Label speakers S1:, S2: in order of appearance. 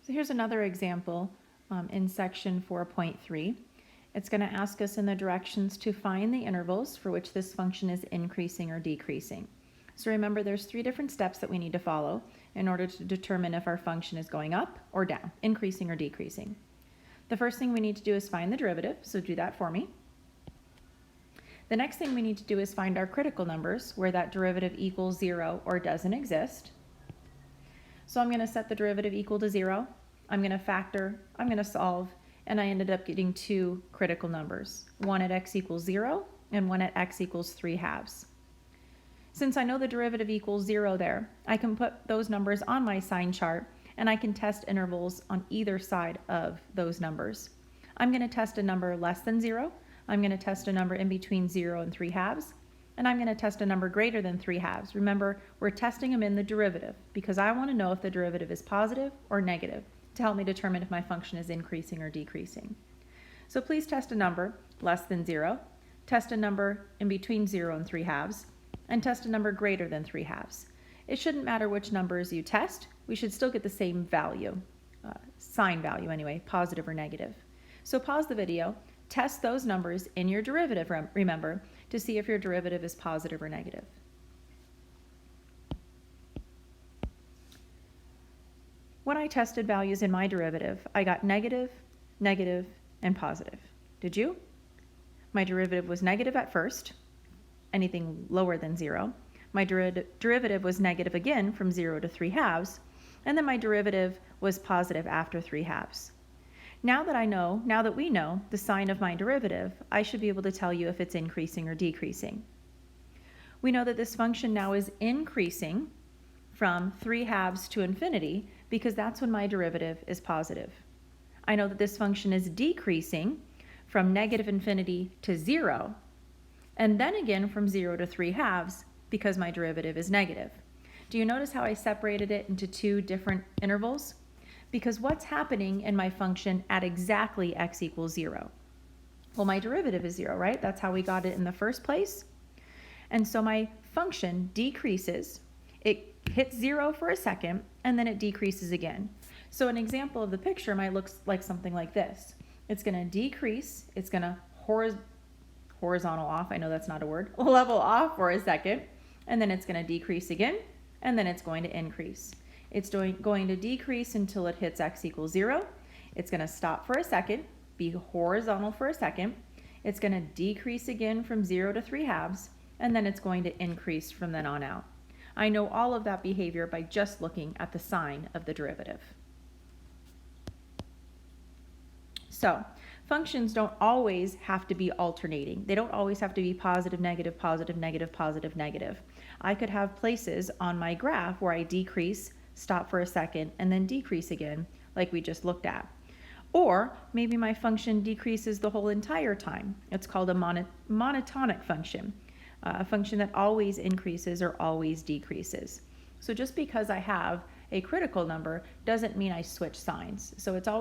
S1: So here's another example in section 4.3. It's going to ask us in the directions to find the intervals for which this function is increasing or decreasing. So remember, there's 3 different steps that we need to follow in order to determine if our function is going up or down, increasing or decreasing. The first thing we need to do is find the derivative, so do that for me. The next thing we need to do is find our critical numbers where that derivative equals 0 or doesn't exist. So I'm going to set the derivative equal to 0. I'm going to factor, I'm going to solve, and I ended up getting 2 critical numbers, one at x equals 0 and one at x equals 3/2. Since I know the derivative equals 0 there, I can put those numbers on my sign chart and I can test intervals on either side of those numbers. I'm going to test a number less than 0, I'm going to test a number in between 0 and 3/2, and I'm going to test a number greater than 3/2. Remember, we're testing them in the derivative because I want to know if the derivative is positive or negative to help me determine if my function is increasing or decreasing. So please test a number less than 0, test a number in between 0 and 3/2, and test a number greater than 3/2. It shouldn't matter which numbers you test, we should still get the same value, sign value anyway, positive or negative. So pause the video, test those numbers in your derivative, remember, to see if your derivative is positive or negative. When I tested values in my derivative, I got negative, negative, and positive. Did you? My derivative was negative at first, anything lower than 0. My derivative was negative again from 0 to 3/2, and then my derivative was positive after 3/2. Now that we know the sign of my derivative, I should be able to tell you if it's increasing or decreasing. We know that this function now is increasing from 3/2 to infinity because that's when my derivative is positive. I know that this function is decreasing from negative infinity to 0, and then again from 0 to 3/2 because my derivative is negative. Do you notice how I separated it into 2 different intervals? Because what's happening in my function at exactly x equals 0? Well, my derivative is 0, right? That's how we got it in the first place. And so my function decreases. It hits 0 for a second, and then it decreases again. So an example of the picture might look like something like this. It's going to decrease. It's going to horizontal off. I know that's not a word. Level off for a second, and then it's going to decrease again, and then it's going to increase. It's going to decrease until it hits x equals 0. It's going to stop for a second, be horizontal for a second. It's going to decrease again from 0 to 3/2, and then it's going to increase from then on out. I know all of that behavior by just looking at the sign of the derivative. So, functions don't always have to be alternating. They don't always have to be positive, negative, positive, negative, positive, negative. I could have places on my graph where I decrease, stop for a second, and then decrease again, like we just looked at. Or maybe my function decreases the whole entire time. It's called a monotonic function, a function that always increases or always decreases. So just because I have a critical number doesn't mean I switch signs. So it's always